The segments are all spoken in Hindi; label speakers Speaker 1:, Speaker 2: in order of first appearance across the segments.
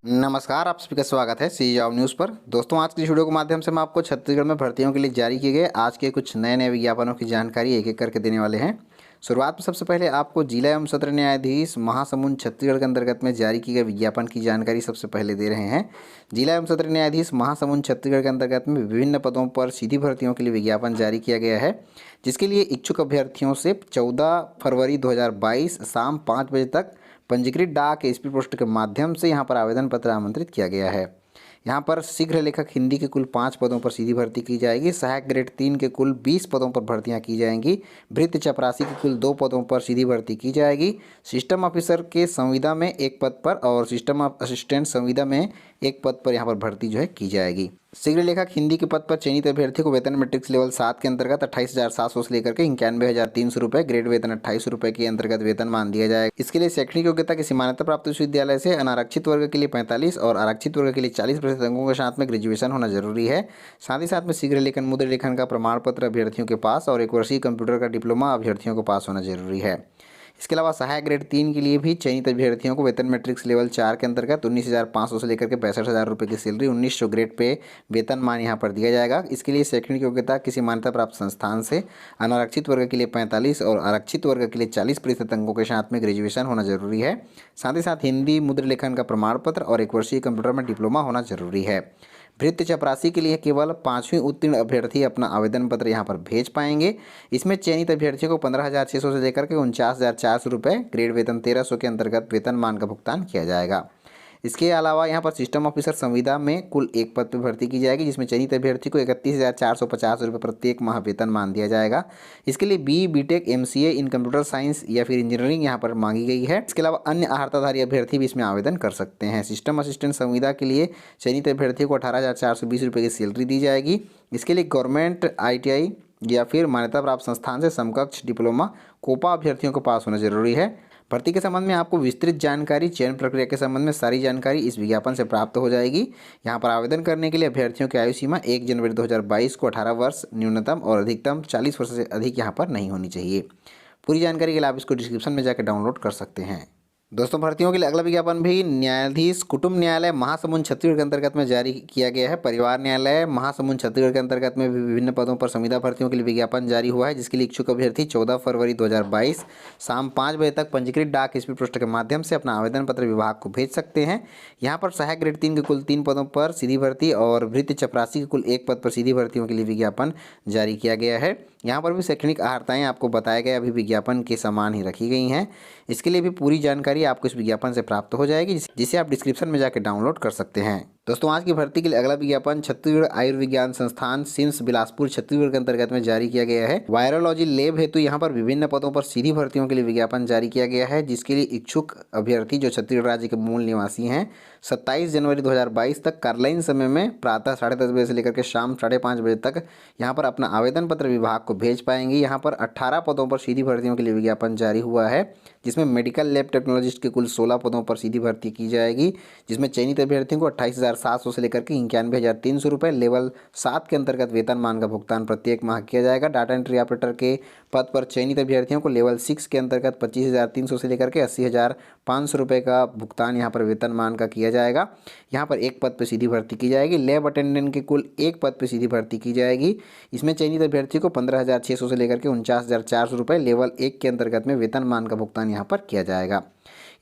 Speaker 1: नमस्कार, आप सभी का स्वागत है सी जॉब न्यूज़ पर। दोस्तों, आज की इस वीडियो के माध्यम से मैं आपको छत्तीसगढ़ में भर्तियों के लिए जारी किए गए आज के कुछ नए नए विज्ञापनों की जानकारी एक एक करके देने वाले हैं। शुरुआत में सबसे पहले आपको जिला एवं सत्र न्यायाधीश महासमुंद छत्तीसगढ़ के अंतर्गत में जारी किए गए विज्ञापन की जानकारी सबसे पहले दे रहे हैं। जिला एवं सत्र न्यायाधीश महासमुंद छत्तीसगढ़ के अंतर्गत में विभिन्न पदों पर सीधी भर्तियों के लिए विज्ञापन जारी किया गया है, जिसके लिए इच्छुक अभ्यर्थियों से 14 फरवरी 2022 शाम 5 बजे तक पंजीकृत डाक स्पीड पोस्ट के माध्यम से यहाँ पर आवेदन पत्र आमंत्रित किया गया है। यहाँ पर शीघ्र लेखक हिंदी के कुल 5 पदों पर सीधी भर्ती की जाएगी। सहायक ग्रेड 3 के कुल 20 पदों पर भर्तियां की जाएंगी। भृत्य चपरासी के कुल 2 पदों पर सीधी भर्ती की जाएगी। सिस्टम ऑफिसर के संविदा में 1 पद पर और सिस्टम असिस्टेंट संविदा में 1 पद पर यहाँ पर भर्ती की जाएगी। शीघ्र लेखक हिंदी के पद पर चयनित अभ्यर्थी को वेतन मैट्रिक्स लेवल 7 के अंतर्गत 28,700 से लेकर के 91,300 रुपये, ग्रेड वेतन 28 रुपये के अंतर्गत वेतन मान दिया जाएगा। इसके लिए शैक्षणिक योग्यता किसी मान्यता प्राप्त विश्वविद्यालय से अनारक्षित वर्ग के लिए 45 और आरक्षित वर्ग के लिए 40% अंकों के साथ में ग्रेजुएशन होना जरूरी है। साथ ही साथ में शीघ्र लेखन मुद्रण लेखन का प्रमाण पत्र अभ्यर्थियों के पास और 1 वर्षीय कंप्यूटर का डिप्लोमा अभ्यर्थियों के पास होना जरूरी है। इसके अलावा सहायक ग्रेड 3 के लिए भी चयनित अभ्यर्थियों को वेतन मैट्रिक्स लेवल 4 के अंतर्गत 19,500 से लेकर के 62,000 रुपये की सैलरी 1900 ग्रेड पे वेतन मान यहाँ पर दिया जाएगा। इसके लिए शैक्षणिक योग्यता किसी मान्यता प्राप्त संस्थान से अनारक्षित वर्ग के लिए 45 और आरक्षित वर्ग के लिए 40% अंकों के साथ में ग्रेजुएशन होना जरूरी है। साथ ही साथ हिंदी मुद्रण लेखन का प्रमाण पत्र और 1 वर्षीय कंप्यूटर में डिप्लोमा होना जरूरी है। भृत्य चपरासी के लिए केवल 5वीं उत्तीर्ण अभ्यर्थी अपना आवेदन पत्र यहाँ पर भेज पाएंगे। इसमें चयनित अभ्यर्थियों को 15,600 से लेकर के 49,400 रुपये, ग्रेड वेतन 1,300 के अंतर्गत वेतन मान का भुगतान किया जाएगा। इसके अलावा यहाँ पर सिस्टम ऑफिसर संविदा में कुल 1 पद पर भर्ती की जाएगी, जिसमें चयनित अभ्यर्थी को 31,450 रुपये प्रत्येक माह वेतन मान दिया जाएगा। इसके लिए BTech MCA इन कंप्यूटर साइंस या फिर इंजीनियरिंग यहाँ पर मांगी गई है। इसके अलावा अन्य अर्हताधारी अभ्यर्थी भी इसमें आवेदन कर सकते हैं। सिस्टम असिस्टेंट संविदा के लिए चयनित अभ्यर्थी को 18,420 रुपये की सैलरी दी जाएगी। इसके लिए गवर्नमेंट ITI या फिर मान्यता प्राप्त संस्थान से समकक्ष डिप्लोमा कोपा अभ्यर्थियों के पास होना जरूरी है। भर्ती के संबंध में आपको विस्तृत जानकारी, चयन प्रक्रिया के संबंध में सारी जानकारी इस विज्ञापन से प्राप्त हो जाएगी। यहाँ पर आवेदन करने के लिए अभ्यर्थियों की आयु सीमा 1 जनवरी 2022 को 18 वर्ष न्यूनतम और अधिकतम 40 वर्ष से अधिक यहाँ पर नहीं होनी चाहिए। पूरी जानकारी के लिए आप इसको डिस्क्रिप्शन में जाकर डाउनलोड कर सकते हैं। दोस्तों, भर्तियों के लिए अगला विज्ञापन भी न्यायाधीश कुटुंब न्यायालय महासमुंद छत्तीसगढ़ के अंतर्गत में जारी किया गया है। परिवार न्यायालय महासमुंद छत्तीसगढ़ के अंतर्गत में भी विभिन्न पदों पर संविदा भर्तियों के लिए विज्ञापन जारी हुआ है, जिसके लिए इच्छुक अभ्यर्थी 14 फरवरी 2022 शाम 5 बजे तक पंजीकृत डाक स्पीड पोस्ट के माध्यम से अपना आवेदन पत्र विभाग को भेज सकते हैं। यहाँ पर सहायक ग्रेड 3 के कुल 3 पदों पर सीधी भर्ती और भृत्य चपरासी के कुल 1 पद पर सीधी भर्तियों के लिए विज्ञापन जारी किया गया है। यहाँ पर भी शैक्षणिक अर्हताएँ आपको बताया गया अभी विज्ञापन के समान ही रखी गई हैं। इसके लिए भी पूरी जानकारी आपको इस विज्ञापन से प्राप्त हो जाएगी, जिसे आप डिस्क्रिप्शन में जाकर डाउनलोड कर सकते हैं। दोस्तों, आज की भर्ती के लिए अगला विज्ञापन छत्तीसगढ़ आयुर्विज्ञान संस्थान सिम्स बिलासपुर छत्तीसगढ़ के अंतर्गत में जारी किया गया है। वायरोलॉजी लैब हेतु यहाँ पर विभिन्न पदों पर सीधी भर्तियों के लिए विज्ञापन जारी किया गया है, जिसके लिए इच्छुक अभ्यर्थी जो छत्तीसगढ़ राज्य के मूल निवासी हैं 27 जनवरी 2022 तक कार्यालयीन समय में प्रातः 10:30 बजे से लेकर के शाम 5:30 बजे तक यहाँ पर अपना आवेदन पत्र विभाग को भेज पाएंगे। यहाँ पर 18 पदों पर सीधी भर्तियों के लिए विज्ञापन जारी हुआ है, जिसमें मेडिकल लैब टेक्नोलॉजिस्ट के कुल 16 पदों पर सीधी भर्ती की जाएगी, जिसमें चयनित अभ्यर्थियों को 28,700 से लेकर के 91,300 रुपये लेवल 7 के अंतर्गत वेतन मान का भुगतान प्रत्येक माह किया जाएगा। डाटा एंट्री ऑपरेटर के पद पर चयनित अभ्यर्थियों को लेवल 6 के अंतर्गत 25,300 से लेकर के 80,500 रुपये का भुगतान यहाँ पर वेतन मान का किया जाएगा। यहाँ पर 1 पद पर सीधी भर्ती की जाएगी। लैब अटेंडेंट के कुल 1 पद पर सीधी भर्ती की जाएगी। इसमें चयनित अभ्यर्थी को 15,600 से लेकर के 49,400 रुपये लेवल 1 के अंतर्गत में वेतन मान का भुगतान यहाँ पर किया जाएगा।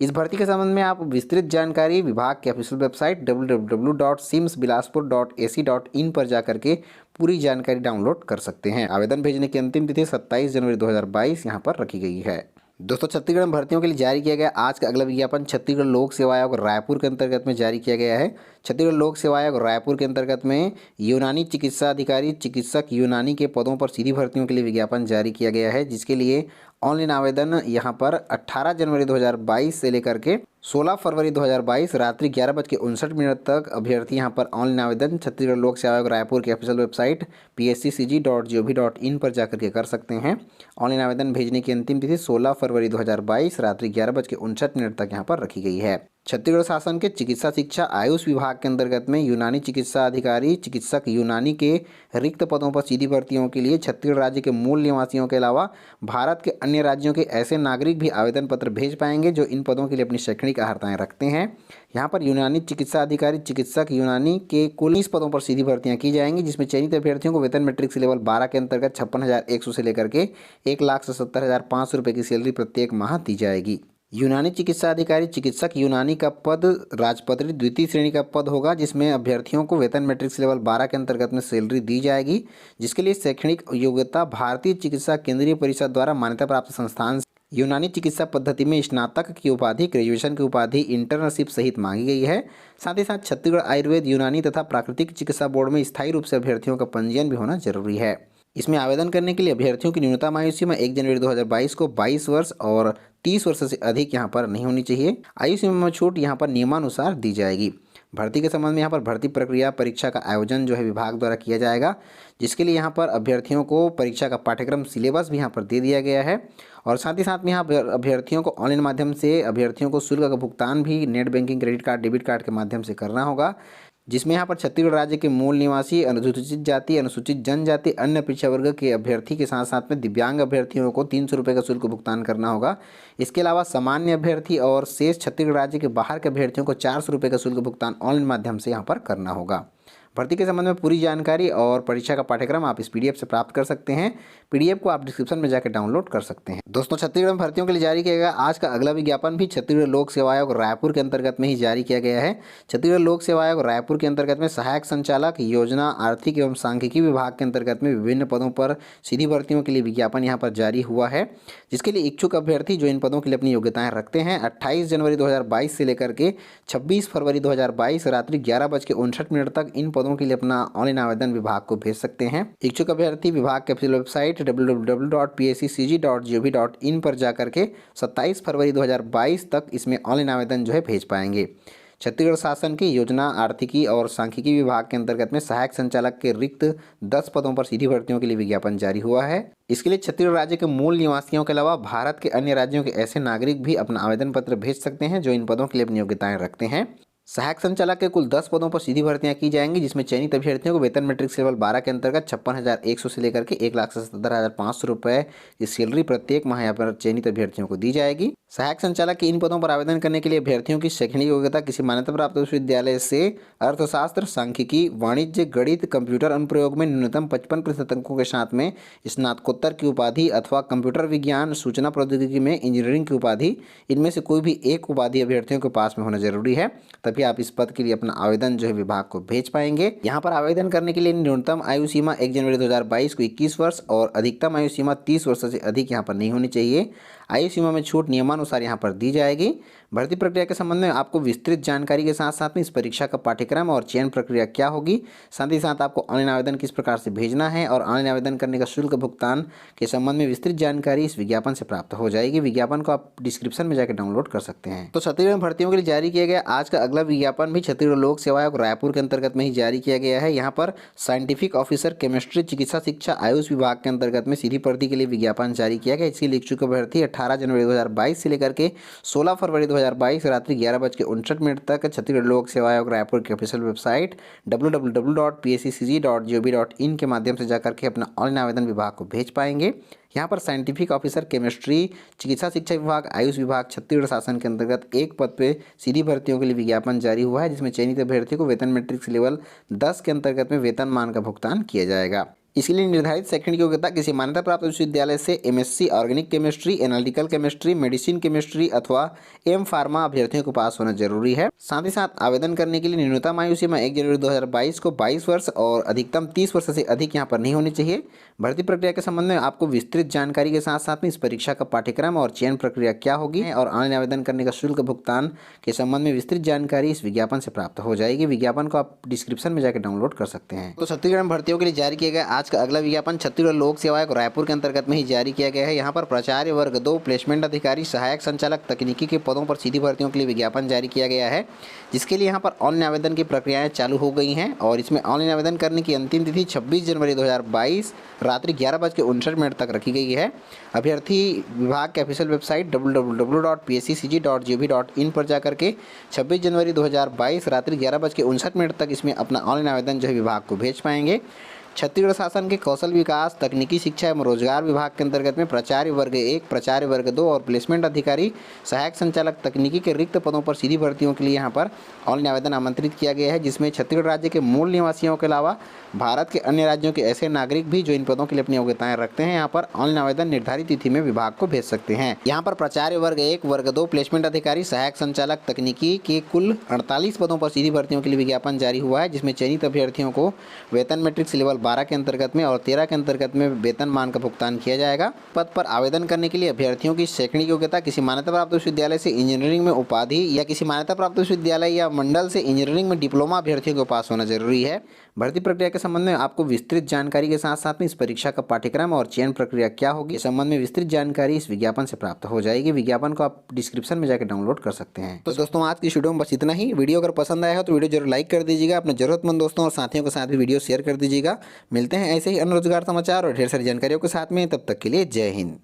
Speaker 1: इस भर्ती के संबंध में आप विस्तृत जानकारी विभाग के ऑफिशियल वेबसाइट www.simsbilaspur.ac.in पर जाकर के पूरी जानकारी डाउनलोड कर सकते हैं। आवेदन भेजने की अंतिम तिथि 27 जनवरी 2022 यहाँ पर रखी गई है। दोस्तों, छत्तीसगढ़ में भर्तियों के लिए जारी किया गया आज का अगला विज्ञापन छत्तीसगढ़ लोक सेवा आयोग रायपुर के अंतर्गत में जारी किया गया है। छत्तीसगढ़ लोक सेवा आयोग रायपुर के अंतर्गत में यूनानी चिकित्सा अधिकारी चिकित्सक यूनानी के पदों पर सीधी भर्तियों के लिए विज्ञापन जारी किया गया है, जिसके लिए ऑनलाइन आवेदन यहाँ पर 18 जनवरी 2022 से लेकर के 16 फरवरी 2022 रात्रि 11:59 तक अभ्यर्थी यहाँ पर ऑनलाइन आवेदन छत्तीसगढ़ लोक सेवा आयोग रायपुर की ऑफिशियल वेबसाइट psccg.gov.in पर जाकर के कर सकते हैं। ऑनलाइन आवेदन भेजने की अंतिम तिथि 16 फरवरी 2022 रात्रि 11:59 तक यहाँ पर रखी गई है। छत्तीसगढ़ शासन के चिकित्सा शिक्षा आयुष विभाग के अंतर्गत में यूनानी चिकित्सा अधिकारी चिकित्सक यूनानी के रिक्त पदों पर सीधी भर्तियों के लिए छत्तीसगढ़ राज्य के मूल निवासियों के अलावा भारत के अन्य राज्यों के ऐसे नागरिक भी आवेदन पत्र भेज पाएंगे जो इन पदों के लिए अपनी शैक्षणिक अर्हताएं रखते हैं। यहाँ पर यूनानी चिकित्सा अधिकारी चिकित्सक यूनानी के कुल 20 पदों पर सीधी भर्तियाँ की जाएंगी, जिसमें चयनित अभ्यर्थियों को वेतन मैट्रिक्स लेवल 12 के अंतर्गत 56,100 से लेकर के 1,70,500 रुपये की सैलरी प्रत्येक माह दी जाएगी। यूनानी चिकित्सा अधिकारी चिकित्सक यूनानी का पद राजपत्रित द्वितीय श्रेणी का पद होगा, जिसमें अभ्यर्थियों को वेतन मैट्रिक्स लेवल 12 के अंतर्गत में सैलरी दी जाएगी, जिसके लिए शैक्षणिक योग्यता भारतीय चिकित्सा केंद्रीय परिषद द्वारा मान्यता प्राप्त संस्थान यूनानी चिकित्सा पद्धति में स्नातक की उपाधि, ग्रेजुएशन की उपाधि, इंटर्नशिप सहित मांगी गई है। साथ ही साथ छत्तीसगढ़ आयुर्वेद यूनानी तथा प्राकृतिक चिकित्सा बोर्ड में स्थायी रूप से अभ्यर्थियों का पंजीयन भी होना जरूरी है। इसमें आवेदन करने के लिए अभ्यर्थियों की न्यूनतम आयु सीमा 1 जनवरी 2022 को 22 वर्ष और 30 वर्ष से अधिक यहाँ पर नहीं होनी चाहिए। आयु सीमा में छूट यहाँ पर नियमानुसार दी जाएगी। भर्ती के संबंध में यहाँ पर भर्ती प्रक्रिया परीक्षा का आयोजन जो है विभाग द्वारा किया जाएगा, जिसके लिए यहाँ पर अभ्यर्थियों को परीक्षा का पाठ्यक्रम सिलेबस भी यहाँ पर दे दिया गया है। और साथ ही साथ में यहाँ अभ्यर्थियों को ऑनलाइन माध्यम से अभ्यर्थियों को शुल्क का भुगतान भी net banking, credit card, debit card के माध्यम से करना होगा, जिसमें यहाँ पर छत्तीसगढ़ राज्य के मूल निवासी, अनुसूचित जाति, अनुसूचित जनजाति, अन्य पिछड़ा वर्ग के अभ्यर्थी के साथ साथ में दिव्यांग अभ्यर्थियों को 300 रुपये का शुल्क भुगतान करना होगा। इसके अलावा सामान्य अभ्यर्थी और शेष छत्तीसगढ़ राज्य के बाहर के अभ्यर्थियों को 400 रुपये का शुल्क भुगतान ऑनलाइन माध्यम से यहाँ पर करना होगा। भर्ती के संबंध में पूरी जानकारी और परीक्षा का पाठ्यक्रम आप इस पीडीएफ से प्राप्त कर सकते हैं। पीडीएफ को आप डिस्क्रिप्शन में जाकर डाउनलोड कर सकते हैं। दोस्तों, छत्तीसगढ़ में भर्तियों के लिए जारी किया गया आज का अगला विज्ञापन भी छत्तीसगढ़ लोक सेवा आयोग रायपुर के अंतर्गत में ही जारी किया गया है। छत्तीसगढ़ लोक सेवा आयोग रायपुर के अंतर्गत में सहायक संचालक योजना आर्थिक एवं सांख्यिकी विभाग के अंतर्गत में विभिन्न पदों पर सीधी भर्तियों के लिए विज्ञापन यहाँ पर जारी हुआ है, जिसके लिए इच्छुक अभ्यर्थी जो इन पदों के लिए अपनी योग्यताएं रखते हैं 28 जनवरी 2022 से लेकर के 26 फरवरी 2022 रात्रि 11:59 तक इन पदों के लिए अपना ऑनलाइन आवेदन विभाग को भेज सकते हैं। इच्छुक अभ्यर्थी विभाग के ऑफिशियल वेबसाइट www.psccg.gov.in पर जाकर के 27 फरवरी 2022 तक इसमें ऑनलाइन आवेदन जो है भेज पाएंगे। छत्तीसगढ़ शासन की योजना आर्थिकी और सांख्यिकी विभाग के अंतर्गत में सहायक संचालक के रिक्त 10 पदों पर सीधी भर्तियों के लिए विज्ञापन जारी हुआ है। इसके लिए छत्तीसगढ़ राज्य के मूल निवासियों के अलावा भारत के अन्य राज्यों के ऐसे नागरिक भी अपना आवेदन पत्र भेज सकते हैं जो इन पदों के लिए अपनी योग्यताएं रखते हैं। सहायक संचालक के कुल 10 पदों पर सीधी भर्तियां की जाएंगी, जिसमें चयनित अभ्यर्थियों को वेतन मैट्रिक्स लेवल 12 के अंतर्गत 56,100 से लेकर के 1,77,500 रुपये की सैलरी प्रत्येक माह यहाँ पर चयनित अभ्यर्थियों को दी जाएगी। सहायक संचालक के इन पदों पर आवेदन करने के लिए अभ्यर्थियों की शैक्षणिक योग्यता किसी मान्यता प्राप्त विश्वविद्यालय से अर्थशास्त्र, सांख्यिकी, वाणिज्य, गणित, कंप्यूटर अनुप्रयोग में न्यूनतम 55% अंकों के साथ में स्नातकोत्तर की उपाधि अथवा कंप्यूटर विज्ञान, सूचना प्रौद्योगिकी में इंजीनियरिंग की उपाधि, इनमें से कोई भी एक उपाधि अभ्यर्थियों के पास में होना जरूरी है, तभी आप इस पद के लिए अपना आवेदन जो है विभाग को भेज पाएंगे। यहाँ पर आवेदन करने के लिए न्यूनतम आयु सीमा 1 जनवरी 2022 को 21 वर्ष और अधिकतम आयु सीमा 30 वर्ष से अधिक यहाँ पर नहीं होनी चाहिए। आयु सीमा में छूट नियमानुसार यहाँ पर दी जाएगी। भर्ती प्रक्रिया के संबंध में आपको विस्तृत जानकारी के साथ साथ में इस परीक्षा का पाठ्यक्रम और चयन प्रक्रिया क्या होगी, साथ ही साथ आपको ऑनलाइन आवेदन किस प्रकार से भेजना है और ऑनलाइन आवेदन करने का शुल्क भुगतान के संबंध में विस्तृत जानकारी इस विज्ञापन से प्राप्त हो जाएगी। विज्ञापन को आप डिस्क्रिप्शन में जाकर डाउनलोड कर सकते हैं। तो छत्तीसगढ़ भर्तियों के लिए जारी किया गया आज का अगला विज्ञापन भी छत्तीसगढ़ लोक सेवा आयोग रायपुर के अंतर्गत में ही जारी किया गया है। यहाँ पर साइंटिफिक ऑफिसर केमिस्ट्री चिकित्सा शिक्षा आयुष विभाग के अंतर्गत में सीधी भर्ती के लिए विज्ञापन जारी किया गया। इसके लिए इच्छुक अभ्यर्थी 18 जनवरी 2022 से लेकर के 16 फरवरी 2022 रात्रि 11:59 तक छत्तीसगढ़ लोक सेवा आयोग रायपुर की ऑफिशियल वेबसाइट www.psccg.gov.in के माध्यम से जाकर के अपना ऑनलाइन आवेदन विभाग को भेज पाएंगे। यहाँ पर साइंटिफिक ऑफिसर केमिस्ट्री चिकित्सा शिक्षा विभाग आयुष विभाग छत्तीसगढ़ शासन के अंतर्गत एक पद पे सीधी भर्तियों के लिए विज्ञापन जारी हुआ है, जिसमें चयनित अभ्यर्थी को वेतन मैट्रिक्स लेवल 10 के अंतर्गत में वेतनमान का भुगतान किया जाएगा। इसके लिए निर्धारित शैक्षणिक योग्यता किसी मान्यता प्राप्त विश्वविद्यालय से MSc organic chemistry, analytical chemistry, medicine chemistry अथवा एम फार्मा अभ्यर्थियों को पास होना जरूरी है। साथ ही साथ आवेदन करने के लिए न्यूनतम आयु सीमा 1 जनवरी 2022 को 22 वर्ष और अधिकतम 30 वर्ष से अधिक यहाँ पर नहीं होनी चाहिए। भर्ती प्रक्रिया के संबंध में आपको विस्तृत जानकारी के साथ साथ में इस परीक्षा का पाठ्यक्रम और चयन प्रक्रिया क्या होगी और ऑनलाइन आवेदन करने का शुल्क भुगतान के संबंध में विस्तृत जानकारी इस विज्ञापन से प्राप्त हो जाएगी। विज्ञापन को आप डिस्क्रिप्शन में जाकर डाउनलोड कर सकते हैं। तो छत्तीसगढ़ में भर्तियों के लिए जारी किया गया आज का अगला विज्ञापन छत्तीसगढ़ लोक सेवा आयोग रायपुर के अंतर्गत में ही जारी किया गया है। यहाँ पर प्राचार्य वर्ग 2 प्लेसमेंट अधिकारी सहायक संचालक तकनीकी के पदों पर सीधी भर्तियों के लिए विज्ञापन जारी किया गया है, जिसके लिए यहाँ पर ऑनलाइन आवेदन की प्रक्रियाएं चालू हो गई हैं और इसमें ऑनलाइन आवेदन करने की अंतिम तिथि 26 जनवरी 2022 रात्रि 11:59 तक रखी गई है। अभ्यर्थी विभाग के ऑफिशियल वेबसाइट www.psccg.gov.in पर जाकर के 26 जनवरी 2022 रात्रि 11:59 तक इसमें अपना ऑनलाइन आवेदन जो है विभाग को भेज पाएंगे। छत्तीसगढ़ शासन के कौशल विकास, तकनीकी शिक्षा एवं रोजगार विभाग के अंतर्गत में प्राचार्य वर्ग 1, प्राचार्य वर्ग 2 और प्लेसमेंट अधिकारी सहायक संचालक तकनीकी के रिक्त पदों पर सीधी भर्तियों के लिए यहाँ पर ऑनलाइन आवेदन आमंत्रित किया गया है, जिसमें छत्तीसगढ़ राज्य के मूल निवासियों के अलावा भारत के अन्य राज्यों के ऐसे नागरिक भी जो इन पदों के लिए अपनी योग्यताएं रखते हैं यहाँ पर ऑनलाइन आवेदन निर्धारित तिथि में विभाग को भेज सकते हैं। यहाँ पर प्राचार्य वर्ग 1, वर्ग 2, प्लेसमेंट अधिकारी सहायक संचालक तकनीकी के कुल 48 पदों पर सीधी भर्तियों के लिए विज्ञापन जारी हुआ है, जिसमें चयनित अभ्यर्थियों को वेतन मैट्रिक्स लेवल 12 के अंतर्गत में और 13 के अंतर्गत में वेतन मान का भुगतान किया जाएगा। पद पर आवेदन करने के लिए अभ्यर्थियों की शैक्षणिक योग्यता किसी मान्यता प्राप्त विश्वविद्यालय से इंजीनियरिंग में उपाधि या किसी मान्यता प्राप्त विश्वविद्यालय या मंडल से इंजीनियरिंग में डिप्लोमा अभ्यर्थियों को पास होना जरूरी है। भर्ती प्रक्रिया के संबंध में आपको विस्तृत जानकारी के साथ साथ में इस परीक्षा का पाठ्यक्रम और चयन प्रक्रिया क्या होगी, इस संबंध में विस्तृत जानकारी इस विज्ञापन से प्राप्त हो जाएगी। विज्ञापन को आप डिस्क्रिप्शन में जाकर डाउनलोड कर सकते हैं। तो दोस्तों आज की वीडियो में बस इतना ही। वीडियो अगर पसंद आया हो तो वीडियो जरूर लाइक कर दीजिएगा, अपने जरूरतमंद दोस्तों और साथियों के साथ भी वीडियो शेयर कर दीजिएगा। मिलते हैं ऐसे ही अन्य रोजगार समाचार और ढेर सारी जानकारियों के साथ में, तब तक के लिए जय हिंद।